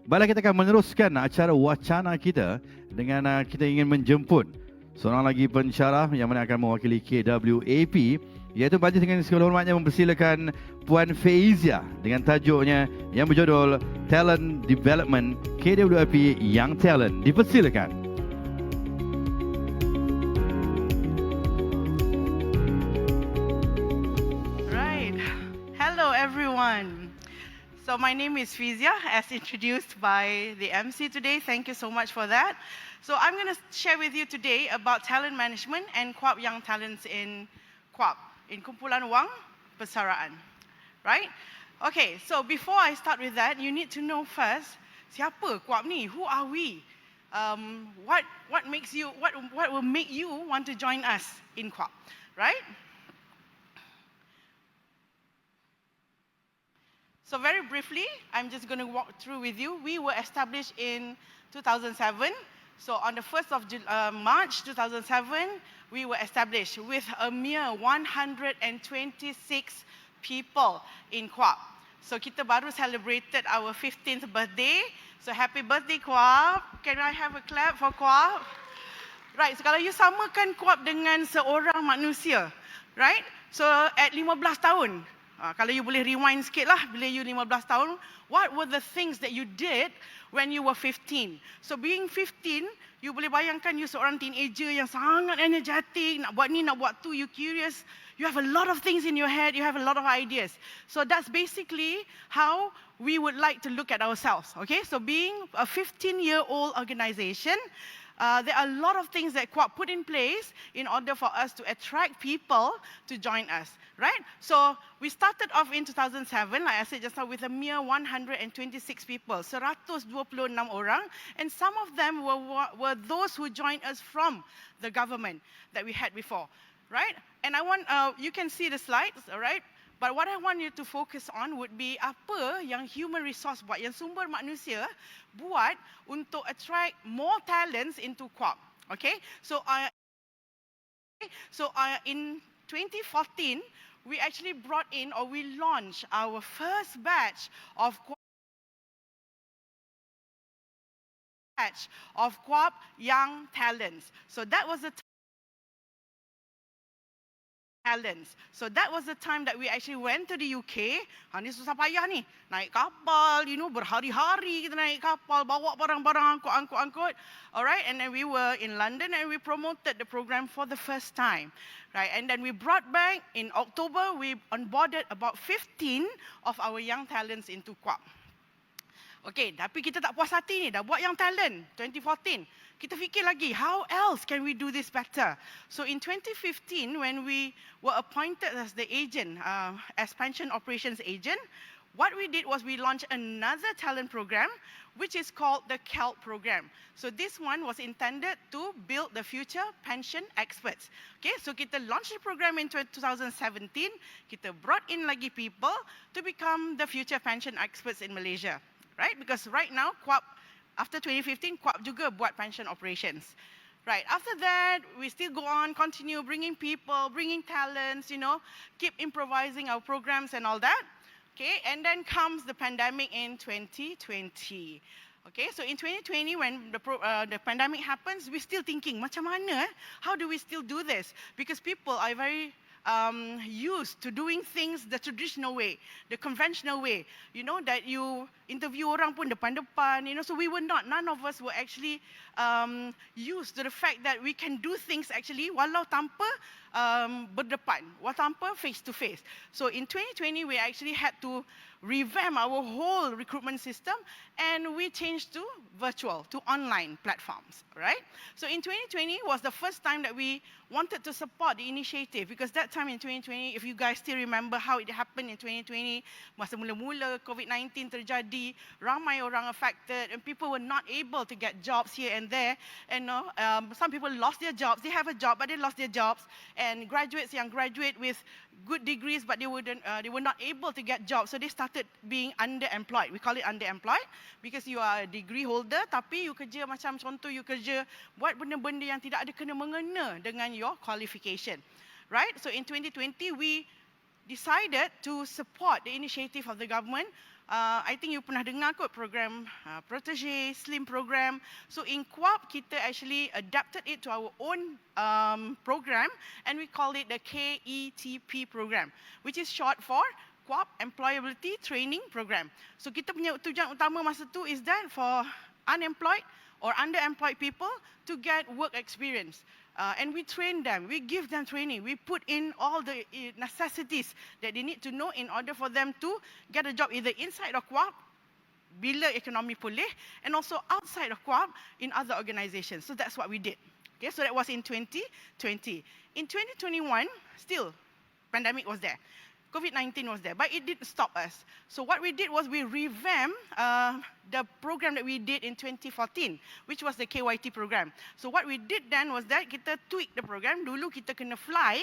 Baiklah, kita akan meneruskan acara wacana kita dengan kita ingin menjemput seorang lagi pensyarah yang mana akan mewakili KWAP, iaitu Majlis dengan segala hormatnya mempersilakan Puan Faizia dengan tajuknya yang berjudul Talent Development KWAP Young Talent. Dipersilakan. Right. Hello, everyone. So my name is Fizia, as introduced by the MC today. Thank you so much for that. So I'm going to share with you today about talent management and KWAP Young Talents in KWAP, in Kumpulan Wang Persaraan. Right? Okay, so before I start with that, you need to know first, siapa KWAP ni? Who are we? What will make you want to join us in KWAP? Right? So very briefly, I'm just going to walk through with you. We were established in 2007. So on the 1st of March 2007, we were established with a mere 126 people in KWAP. So kita baru celebrated our 15th birthday. So happy birthday KWAP. Can I have a clap for KWAP? Right, so kalau you samakan KWAP dengan seorang manusia, right? So at 15 tahun, kalau you boleh rewind sikit lah, bila you 15 tahun, what were the things that you did when you were 15? So being 15, you boleh bayangkan you seorang teenager yang sangat energetic, nak buat ni, nak buat tu, you curious, you have a lot of things in your head, you have a lot of ideas. So that's basically how we would like to look at ourselves, okay? So being a 15-year-old organization, there are a lot of things that KWAP put in place in order for us to attract people to join us, right? So we started off in 2007, like I said just now, with a mere 126 people, 126 orang, and some of them were those who joined us from the government that we had before, right? And I want, you can see the slides, all right? But what I want you to focus on would be apa yang human resource buat, yang sumber manusia buat untuk attract more talents into KWAP. Okay, so in 2014, we actually brought in, or we launched our first batch of KWAP Young Talents. So that was the talents. So that was the time that we actually went to the UK. Ni susah payah ni. Naik kapal, berhari-hari kita naik kapal, bawa barang-barang, angkut. Alright, and then we were in London and we promoted the program for the first time. Right, and then we brought back, in October, we onboarded about 15 of our young talents into KWAP. Okay, tapi kita tak puas hati ni, dah buat young talent, 2014. Kita fikir lagi, how else can we do this better? So in 2015, when we were appointed as the agent, as pension operations agent, what we did was we launched another talent program, which is called the KELP program. So this one was intended to build the future pension experts. Okay, so kita launched the program in 2017. Kita brought in lagi people to become the future pension experts in Malaysia, right? Because right now, KWAP, after 2015, KWAP juga buat pension operations. Right, after that, we still go on, continue bringing people, bringing talents, you know, keep improvising our programs and all that. Okay, and then comes the pandemic in 2020. Okay, so in 2020, when the pandemic happens, we're still thinking, macam mana? How do we still do this? Because people are very used to doing things the traditional way, the conventional way. You know, that you interview orang pun depan-depan, you know, so we were not, none of us were actually used to the fact that we can do things actually walau tanpa berdepan, walau tanpa face-to-face. So in 2020, we actually had to revamp our whole recruitment system, and we changed to virtual, to online platforms, right? So in 2020 was the first time that we wanted to support the initiative, because that time in 2020, if you guys still remember how it happened in 2020, masa mula-mula COVID-19 terjadi, ramai orang affected, and people were not able to get jobs here and there, and some people lost their jobs. They have a job, but they lost their jobs, and graduates yang graduate with good degrees, but they were not able to get jobs, so they started being underemployed. We call it underemployed because you are a degree holder, tapi you kerja macam contoh, you kerja buat benda-benda yang tidak ada kena-mengena dengan your qualification, right? So in 2020, we decided to support the initiative of the government I think you pernah dengar kot program Protege, Slim program. So in KWAP, kita actually adapted it to our own program and we call it the KETP program, which is short for KWAP Employability Training Program. So kita punya tujuan utama masa tu is that for unemployed or underemployed people to get work experience. And we train them, we give them training, we put in all the necessities that they need to know in order for them to get a job either inside of KWAP, bila ekonomi pulih, and also outside of KWAP in other organizations. So that's what we did. Okay, so that was in 2020. In 2021, still, pandemic was there. COVID-19 was there, but it didn't stop us. So what we did was we revamped the program that we did in 2014, which was the KYT program. So what we did then was that kita tweak the program. Dulu kita kena fly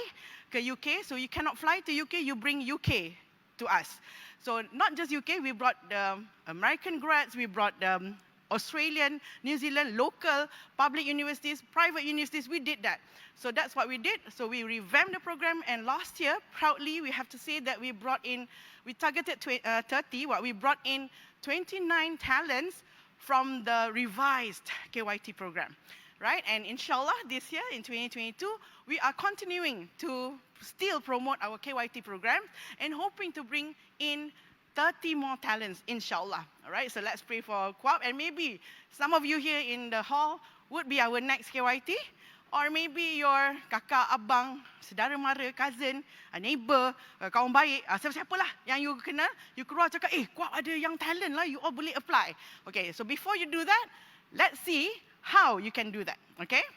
ke UK, so you cannot fly to UK, you bring UK to us. So not just UK, we brought the American grads, we brought the Australian, New Zealand, local, public universities, private universities, we did that. So that's what we did. So we revamped the program, and last year, proudly, we have to say that we brought in, we targeted 30, we brought in 29 talents from the revised KYT program, right? And inshallah, this year, in 2022, we are continuing to still promote our KYT program and hoping to bring in 30 more talents, inshallah. All right, so let's pray for KWAP, and maybe some of you here in the hall would be our next KYT, or maybe your kakak, abang, saudara mara, cousin, neighbor, kawan baik, siapa-siapalah yang you kenal, you keluar cakap, KWAP ada yang talent lah, you all boleh apply. Okay, so before you do that, let's see how you can do that, okay?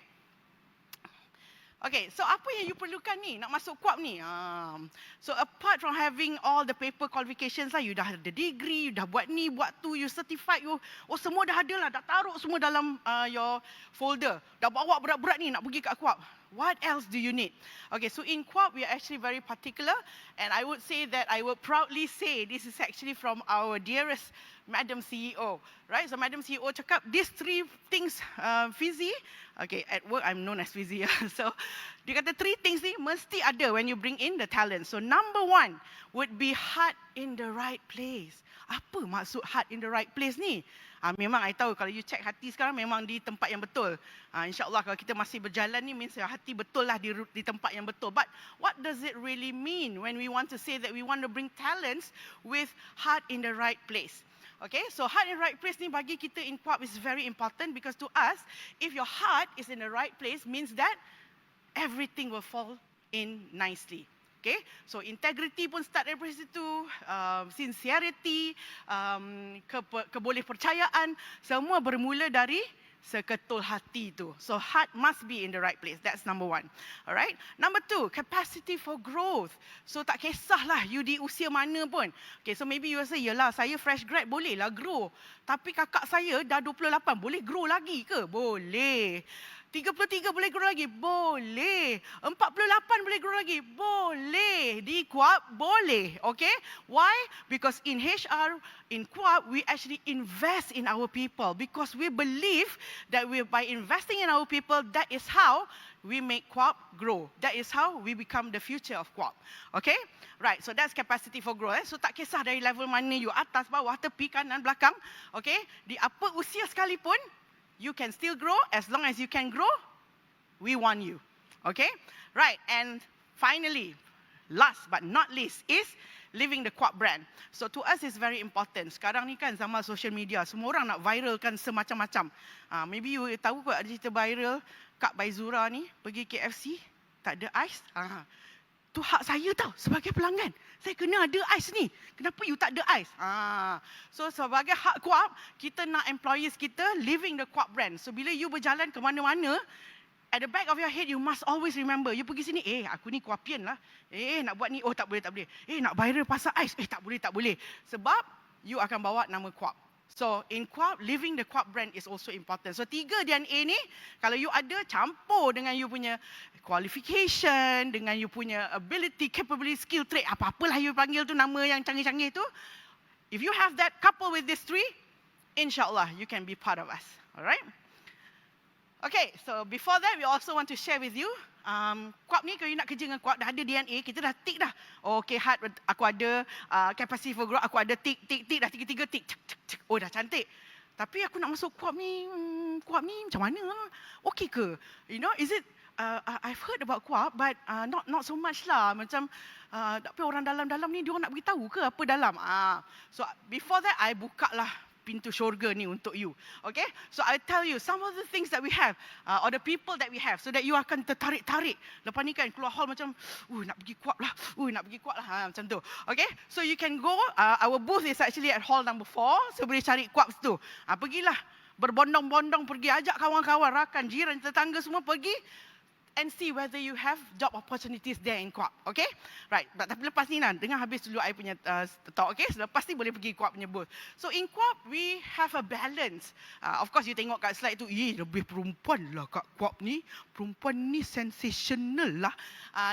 Okay, so apa yang you perlukan ni nak masuk KWAP ni? So apart from having all the paper qualifications lah, you dah ada degree, you dah buat ni, buat tu, you certified, you semua dah ada lah, dah taruh semua dalam your folder. Dah bawa berat-berat ni nak pergi kat KWAP. What else do you need? Okay, so in KWAP, we are actually very particular, and I would say that I will proudly say this is actually from our dearest Madam CEO, right? So Madam CEO cakap, these 3 things, Fizi, okay, at work I'm known as Fizi. So dia kata 3 things ni mesti ada when you bring in the talent. So number 1 would be heart in the right place. Apa maksud heart in the right place ni? Memang I tahu kalau you check hati sekarang memang di tempat yang betul. InsyaAllah kalau kita masih berjalan ni means hati betul lah di tempat yang betul. But what does it really mean when we want to say that we want to bring talents with heart in the right place? Okay, so heart in the right place ni bagi kita in KWAP is very important, because to us, if your heart is in the right place means that everything will fall in nicely. Okay, so integrity pun start dari situ, sincerity, kebolehpercayaan, semua bermula dari seketul hati tu. So heart must be in the right place. That's number 1. Alright. Number 2, capacity for growth. So tak kisahlah you di usia mana pun. Okay, so maybe you say, yelah saya fresh grad boleh lah grow. Tapi kakak saya dah 28, boleh grow lagi ke? Boleh. 33 boleh grow lagi? Boleh. 48 boleh grow lagi? Boleh. Di KWAP boleh. Okay? Why? Because in HR, in KWAP, we actually invest in our people, because we believe that by investing in our people, that is how we make KWAP grow. That is how we become the future of KWAP. Okay? Right, so that's capacity for growth. So tak kisah dari level mana you, atas, bawah, tepi, kanan, belakang. Okay? Di apa usia sekalipun, you can still grow. As long as you can grow, we want you. Okay? Right, and finally, last but not least is living the KWAP brand. So to us it's very important. Sekarang ni kan zaman social media, semua orang nak viralkan semacam-macam. Maybe you tahu kot ada cerita viral Kak Baizura ni pergi KFC, tak ada ais. Tu hak saya tau sebagai pelanggan. Saya kena ada ais ni. Kenapa you tak ada ais? So sebagai hak KWAP, kita nak employees kita living the KWAP brand. So bila you berjalan ke mana-mana, at the back of your head, you must always remember. You pergi sini, aku ni KWAPian lah. Nak buat ni, tak boleh, tak boleh. Nak viral pasal ais, tak boleh, tak boleh. Sebab you akan bawa nama KWAP. So in KWAP, living the KWAP brand is also important. So 3 DNA ni, kalau you ada campur dengan you punya qualification, dengan you punya ability, capability, skill, trait, apa-apalah you panggil tu nama yang canggih-canggih tu, if you have that couple with these 3, insyaAllah you can be part of us. Alright? Okay, so before that, we also want to share with you, KWAP ni kalau you nak kerja dengan KWAP, dah ada DNA, kita dah tick dah. Oh, okay, heart aku ada, capacity for growth aku ada, tick, dah tiga-tiga tick, cek. Oh, dah cantik. Tapi aku nak masuk KWAP ni macam mana? Okay ke? You know, is it, I've heard about KWAP, but not so much lah. Macam, tapi orang dalam-dalam ni, diorang nak beritahu ke apa dalam? So before that, I buka lah pintu syurga ni untuk you. Okay? So I tell you some of the things that we have, or the people that we have, so that you akan tertarik-tarik. Lepas ni kan keluar hall macam, nak pergi KWAP lah, macam tu. Okay? So you can go, our booth is actually at hall number 4, so boleh cari KWAP tu. Pergilah, berbondong-bondong pergi, ajak kawan-kawan, rakan, jiran, tetangga semua pergi, and see whether you have job opportunities there in KWAP. Okay? Right. Tapi lepas ni lah, dengar habis dulu I punya talk. Okay? So lepas ni boleh pergi KWAP punya booth. So in KWAP, we have a balance. Of course, you tengok kat slide tu, lebih perempuan lah kat KWAP ni. Perempuan ni sensational lah.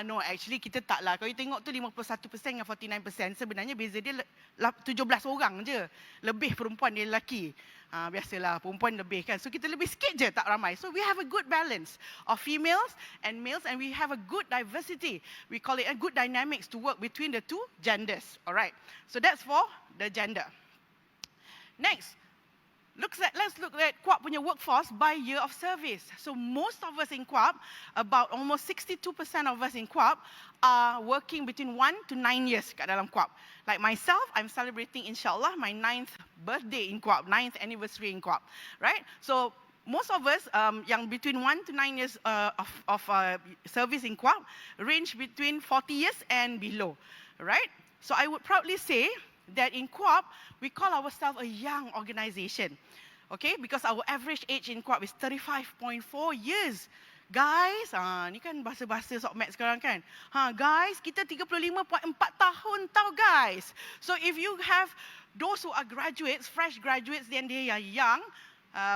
No, actually kita tak lah. Kalau you tengok tu 51% dengan 49%, sebenarnya beza dia 17 orang je. Lebih perempuan dia lelaki. Biasalah, perempuan lebih kan. So kita lebih sikit je, tak ramai. So we have a good balance of females and males, and we have a good diversity. We call it a good dynamics to work between the two genders. Alright, so that's for the gender. Next, let's look at KWAP punya workforce by year of service. So most of us in KWAP, about almost 62% of us in KWAP are working between 1 to 9 years kat dalam KWAP. Like myself, I'm celebrating insyaAllah my 9th birthday in KWAP, 9th anniversary in KWAP, right? So most of us yang between 1 to 9 years of service in KWAP range between 40 years and below, right? So I would proudly say that in KWAP, we call ourselves a young organization, okay? Because our average age in KWAP is 35.4 years. Guys, ni kan bahasa-bahasa sok mat sekarang kan. Guys, kita 35.4 tahun tau guys. So if you have those who are graduates, fresh graduates, then they are young.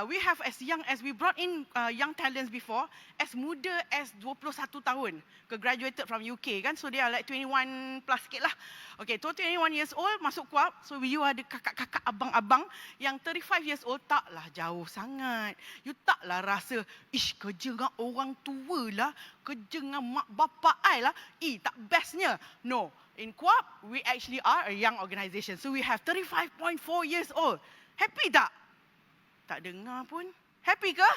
We have as young as we brought in young talents before, as muda as 21 tahun, graduated from UK kan, so they are like 21 plus sikit lah. Okay, 21 years old masuk KWAP, so you ada kakak-kakak, abang-abang yang 35 years old, taklah jauh sangat. You taklah rasa, kerja dengan orang tua lah, kerja dengan mak bapak I lah, tak bestnya. No, in KWAP, we actually are a young organisation, so we have 35.4 years old. Happy tak? Tak dengar pun. Happy ke?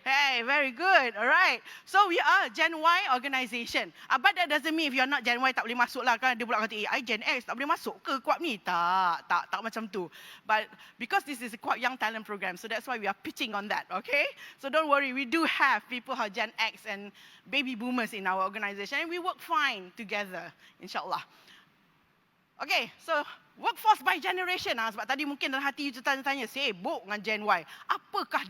Hey, very good. Alright. So we are Gen Y organisation. But that doesn't mean if you're not Gen Y tak boleh masuk lah kan. Dia pula kata, I Gen X tak boleh masuk ke KWAP ni? Tak macam tu. But because this is a KWAP Young Talent Program, so that's why we are pitching on that, okay? So don't worry, we do have people who are Gen X and baby boomers in our organisation, and we work fine together, insyaAllah. Okay, so workforce by generation. Sebab tadi mungkin dalam hati you tanya-tanya, sibuk dengan Gen Y. Apakah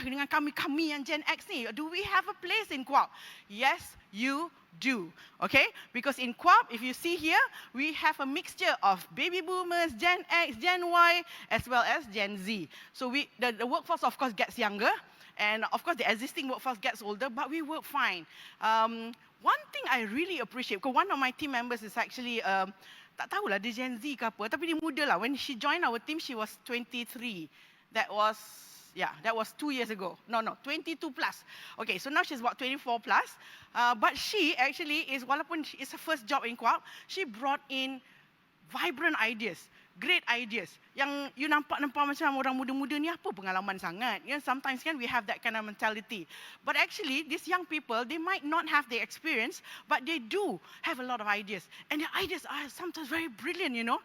dengan kami yang Gen X ni? Do we have a place in KWAP? Yes, you do. Okay? Because in KWAP, if you see here, we have a mixture of baby boomers, Gen X, Gen Y, as well as Gen Z. So the workforce, of course, gets younger. And of course, the existing workforce gets older, but we work fine. One thing I really appreciate, because one of my team members is actually, tak tahulah dia Gen Z ke apa, tapi dia muda lah. When she joined our team, she was 23. That was 2 years ago. No, 22 plus. Okay, so now she's about 24 plus. But she actually is, walaupun it's her first job in KWAP, she brought in vibrant ideas. Great ideas. Yang you nampak macam orang muda-muda ni apa pengalaman sangat. Sometimes kan we have that kind of mentality. But actually, these young people, they might not have the experience, but they do have a lot of ideas. And their ideas are sometimes very brilliant, you know.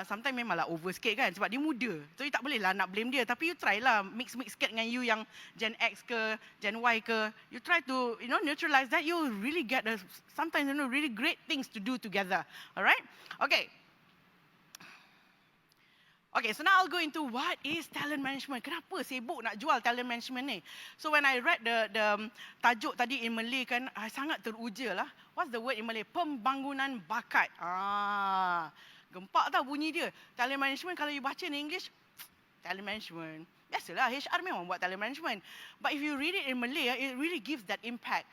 Sometimes memanglah over sikit kan, sebab dia muda. So you tak boleh lah nak blame dia. Tapi you try lah mix sikit dengan you yang Gen X ke, Gen Y ke. You try to, neutralize that. You really get sometimes, really great things to do together. Alright? Okay. Okay, so now I'll go into what is talent management. Kenapa sibuk nak jual talent management ni? So when I read the tajuk tadi in Malay kan, I sangat teruja lah. What's the word in Malay? Pembangunan bakat. Gempak tau bunyi dia. Talent management, kalau you baca in English, talent management. Biasalah, HR memang buat talent management. But if you read it in Malay, it really gives that impact.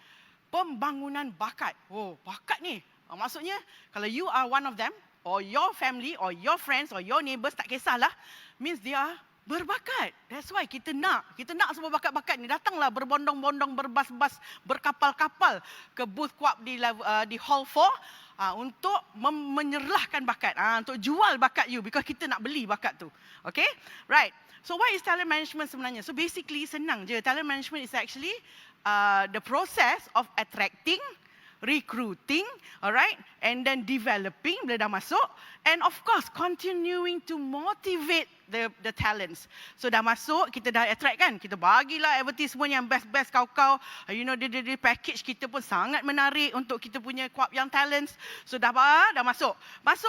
Pembangunan bakat. Oh, bakat ni. Maksudnya, kalau you are one of them, or your family, or your friends, or your neighbours, tak kisahlah, means they are berbakat. That's why kita nak semua bakat-bakat ni datanglah berbondong-bondong, berbas-bas, berkapal-kapal ke booth KWAP di Hall 4 untuk menyerlahkan bakat, untuk jual bakat you because kita nak beli bakat tu. Okay? Right. So what is talent management sebenarnya? So basically senang je. Talent management is actually the process of attracting, recruiting, alright, and then developing bila dah masuk, and of course continuing to motivate the talents. So dah masuk, kita dah attract kan, kita bagilah advertisement yang best-best kau-kau, the package kita pun sangat menarik untuk kita punya KWAP yang talents. So dah masuk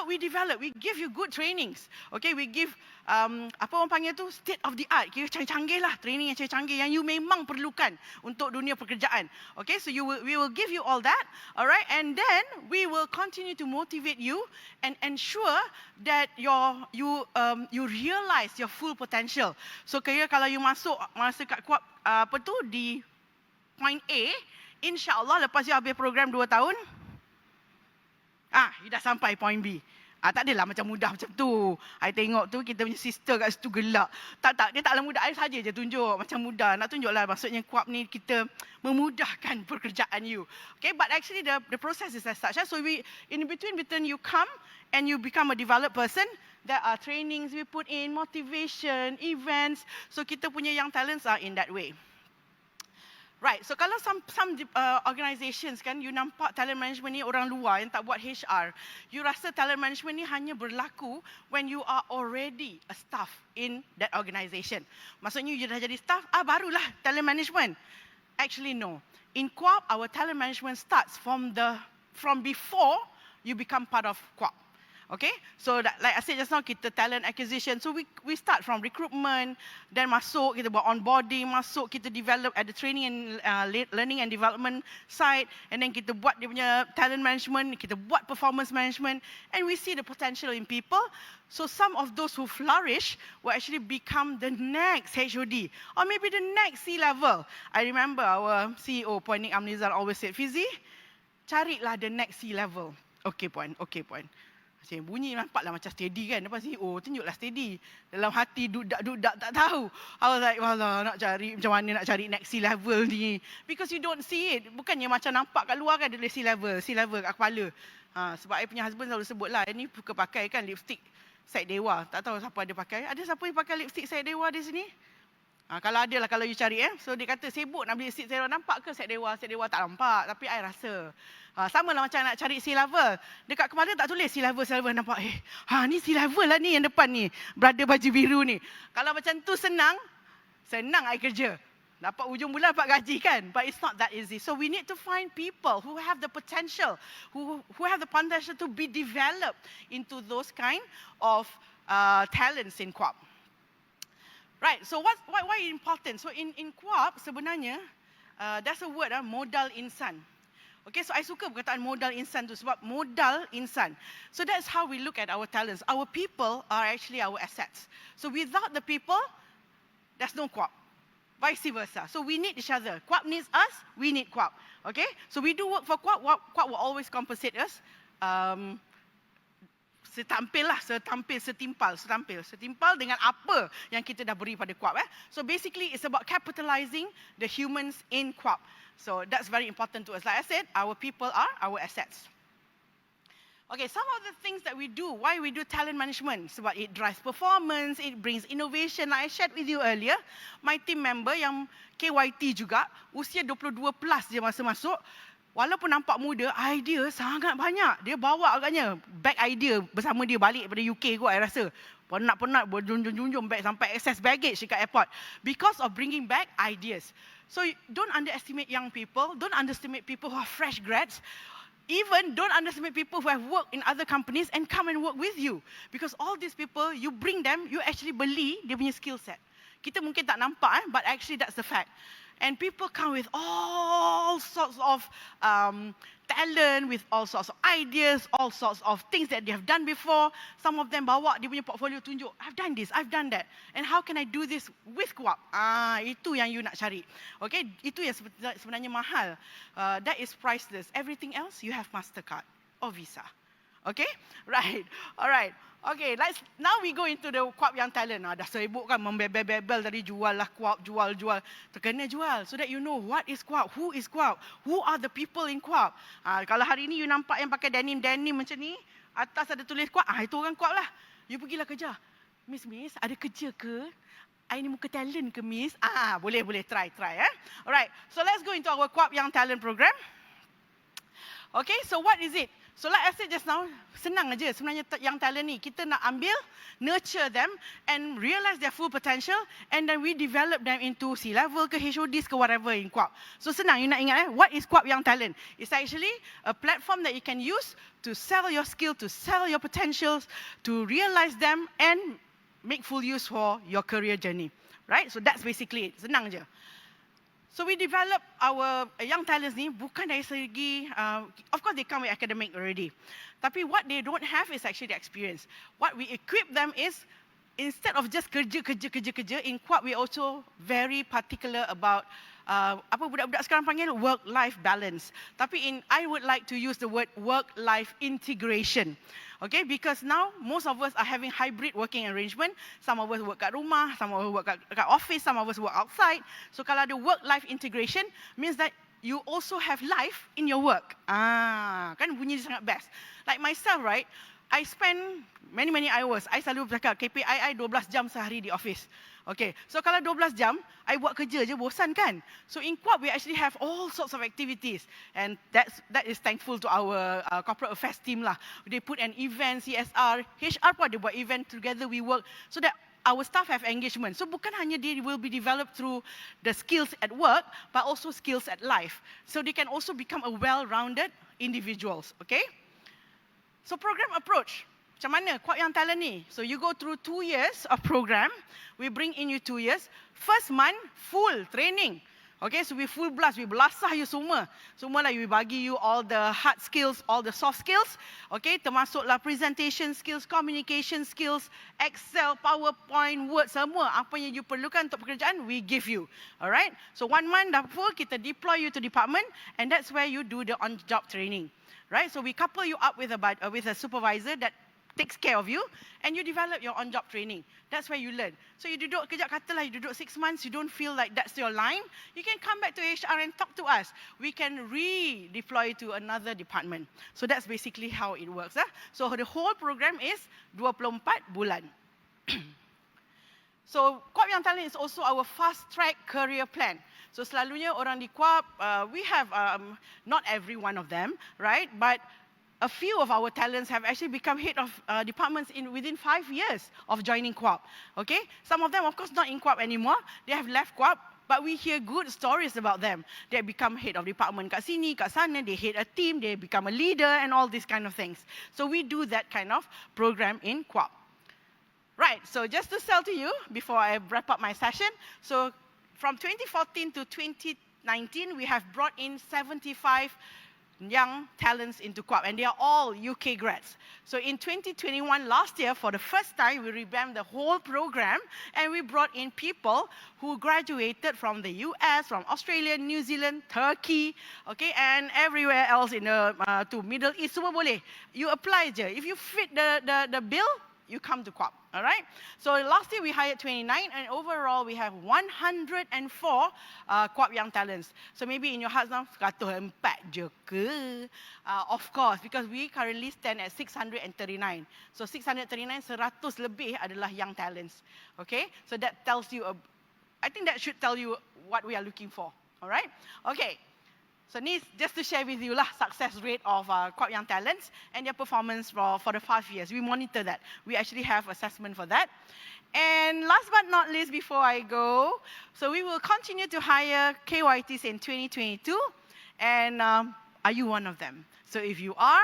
we develop, we give you good trainings, okay, we give apa orang panggil tu, state of the art, kira canggih-canggih lah, training yang canggih-canggih yang you memang perlukan untuk dunia pekerjaan. Okay, so we will give you all that, alright, and then we will continue to motivate you and ensure that you realize your full potential. So kira kalau you masuk masa kat KWAP apa tu di point A, insya-Allah lepas you habis program 2 tahun, you dah sampai point B. Tak adalah macam mudah macam tu. I tengok tu kita punya sister kat situ gelak. Tak, dia taklah mudah. I saja je tunjuk macam mudah. Nak tunjuklah maksudnya KWAP ni kita memudahkan pekerjaan you. Okay, but actually the process is as such. So we in between you come and you become a developed person. There are trainings we put in, motivation, events. So kita punya young talents are in that way. Right, so kalau some organizations kan, you nampak talent management ni orang luar yang tak buat HR. You rasa talent management ni hanya berlaku when you are already a staff in that organization. Maksudnya you dah jadi staff, barulah talent management. Actually no. In KWAP, our talent management starts from before you become part of KWAP. Okay, so like I said just now, kita talent acquisition. So we start from recruitment, then masuk, kita buat onboarding, masuk, kita develop at the training and learning and development side, and then kita buat dia punya talent management, kita buat performance management, and we see the potential in people. So some of those who flourish will actually become the next HOD, or maybe the next C-level. I remember our CEO, Puan Nik Amnizal, always said, Fizi, carilah the next C-level. Okay, Puan, okay, Puan. Macam bunyi nampaklah macam steady kan. Lepas CEO, tunjuklah steady. Dalam hati dudak tak tahu. I was like, walah nak cari, macam mana nak cari next C-level ni. Because you don't see it. Bukannya macam nampak kat luar kan ada C-level kat kepala. Sebab I punya husband selalu sebut lah, ini suka pakai kan lipstick Set Dewa. Tak tahu siapa ada pakai. Ada siapa yang pakai lipstick Set Dewa di sini? Kalau ada lah, kalau you cari So dia kata sibuk nak beli lipstick Set Dewa. Nampak ke Set Dewa? Set Dewa tak nampak. Tapi I rasa sama lah macam nak cari C-level. Dekat kepala tak tulis C-level. Nampak ni C-level lah ni yang depan ni. Brother baju biru ni. Kalau macam tu senang I kerja. Dapat ujung bulan dapat gaji kan. But it's not that easy. So we need to find people who have the potential, who have the potential to be developed into those kind of talents in KWAP. Right, so why important? So in KWAP sebenarnya, there's a word, modal insan. Okay, so I suka perkataan modal insan tu sebab modal insan. So that's how we look at our talents. Our people are actually our assets. So without the people, there's no KWAP. Vice versa. So we need each other. KWAP needs us, we need KWAP. Okay, so we do work for KWAP. KWAP will always compensate us. Setimpal dengan apa yang kita dah beri pada KWAP. So basically it's about capitalizing the humans in KWAP. So that's very important to us. Like I said, our people are our assets. Okay, some of the things that we do, why we do talent management, sebab it drives performance, it brings innovation. Like I shared with you earlier, my team member yang KYT juga, usia 22 plus dia masa masuk. Walaupun nampak muda, idea sangat banyak. Dia bawa agaknya bag idea bersama dia balik daripada UK kot, I rasa. Penat-penat berjunjung-junjung bag sampai access baggage dekat airport. Because of bringing back ideas. So don't underestimate young people. Don't underestimate people who are fresh grads. Even don't underestimate people who have worked in other companies and come and work with you. Because all these people, you bring them, you actually beli dia punya skill set. Kita mungkin tak nampak, but actually that's the fact. And people come with all sorts of talent, with all sorts of ideas, all sorts of things that they have done before. Some of them bawa dia punya portfolio tunjuk, I've done this, I've done that. And how can I do this with KWAP? Itu yang you nak cari. Okay, itu yang sebenarnya mahal. That is priceless. Everything else, you have MasterCard or Visa. Okay? Right. Alright. Okay, now we go into the KWAP Young Talent. Dah sibuk kan membebel-bebel tadi, jual lah KWAP, jual. Terkena jual so that you know what is KWAP, who is KWAP, who are the people in KWAP. Kalau hari ni you nampak yang pakai denim macam ni, atas ada tulis KWAP, itu orang KWAP lah. You pergilah kerja. Miss, ada kerja ke? I ni muka talent ke, Miss? Boleh try. Alright, so let's go into our KWAP Young Talent program. Okay, so what is it? So like I said just now, senang aja sebenarnya young talent ni. Kita nak ambil, nurture them and realize their full potential and then we develop them into C-level ke HODs ke whatever in KWAP. So senang, you nak ingat what is KWAP Young Talent? It's actually a platform that you can use to sell your skill, to sell your potentials, to realize them and make full use for your career journey. Right? So that's basically it. Senang je. So we develop our young talents ni bukan dari segi, of course they come with academic already. Tapi what they don't have is actually the experience. What we equip them is, instead of just kerja, in KWAP we also very particular about apa budak-budak sekarang panggil work-life balance. Tapi I would like to use the word work-life integration. Okay, because now most of us are having hybrid working arrangement. Some of us work kat rumah, some of us work kat office, some of us work outside. So kalau ada work-life integration means that you also have life in your work. Kan bunyi sangat best. Like myself, right? I spend many hours. I selalu cakap KPI I 12 jam sehari di office. Okay, so kalau 12 jam, I buat kerja je, bosan kan? So in KWAP, we actually have all sorts of activities. And that is thankful to our corporate affairs team lah. They put an event, CSR, HR pun ada buat event, together we work so that our staff have engagement. So bukan hanya they will be developed through the skills at work, but also skills at life. So they can also become a well-rounded individuals, okay? So program approach. Macam mana KWAP Young Talent ni? So you go through 2 years of program. We bring in you 2 years. First month, full training. Okay, so we full blast. We belasah you semua. Semua lah, we bagi you all the hard skills, all the soft skills. Okay, termasuklah presentation skills, communication skills, Excel, PowerPoint, Word, semua. Apa yang you perlukan untuk pekerjaan, we give you. Alright, so 1 month dah full, kita deploy you to department and that's where you do the on-job training. Right, so we couple you up with a supervisor that takes care of you and you develop your on-job training. That's where you learn. So you duduk, kejap katalah you duduk 6 months, you don't feel like that's your line, you can come back to HR and talk to us. We can redeploy to another department. So that's basically how it works. So the whole program is 24 bulan. So KWAP Young Talent is also our fast-track career plan. So selalunya orang di KWAP, we have, not every one of them, right? But a few of our talents have actually become head of departments within 5 years of joining KWAP. Okay, some of them, of course, not in KWAP anymore. They have left KWAP, but we hear good stories about them. They become head of department kat sini, kat sana. They head a team. They become a leader and all these kind of things. So we do that kind of program in KWAP. Right. So just to sell to you before I wrap up my session. So from 2014 to 2019, we have brought in 75 young talents into KWAP, and they are all UK grads. So in 2021, last year, for the first time, we revamped the whole program, and we brought in people who graduated from the US, from Australia, New Zealand, Turkey, okay, and everywhere else in the to Middle East. Semua boleh. You apply je. If you fit the bill, you come to KWAP, all right? So last year we hired 29, and overall we have 104 KWAP Young Talents. So maybe in your hearts now, 104 je ke? Of course, because we currently stand at 639. So 639, 100 lebih adalah young talents, okay? So that tells you, I think that should tell you what we are looking for, all right? Okay. So this just to share with you lah success rate of KWAP Young Talents and their performance for the 5 years. We monitor that. We actually have assessment for that. And last but not least, before I go, so we will continue to hire KYTs in 2022. And are you one of them? So if you are,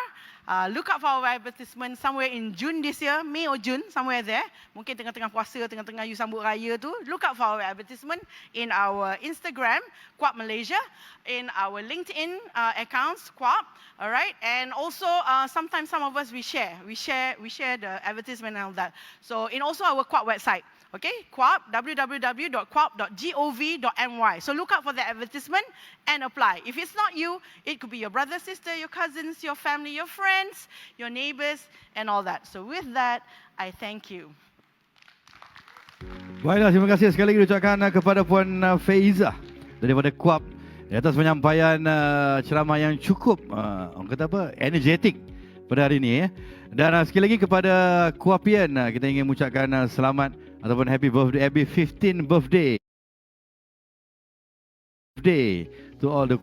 look out for our advertisement somewhere in June this year, May or June, somewhere there. Mungkin tengah-tengah puasa, tengah-tengah you sambut raya tu. Look out for our advertisement in our Instagram, KWAP Malaysia, in our LinkedIn accounts, KWAP, all right? And also, sometimes some of us, we share the advertisement and all that. So in also our KWAP website. Okay, KWAP, www.kwap.gov.my. So look out for the advertisement and apply. If it's not you, it could be your brother, sister, your cousins, your family, your friends, your neighbors, and all that. So with that, I thank you. Baiklah, terima kasih sekali lagi diucapkan kepada Puan Faizah daripada KWAP di atas penyampaian ceramah yang cukup orang kata apa, energetik pada hari ini. Dan sekali lagi kepada KWAPian, kita ingin mengucapkan selamat ataupun happy birthday, happy 15th birthday to all the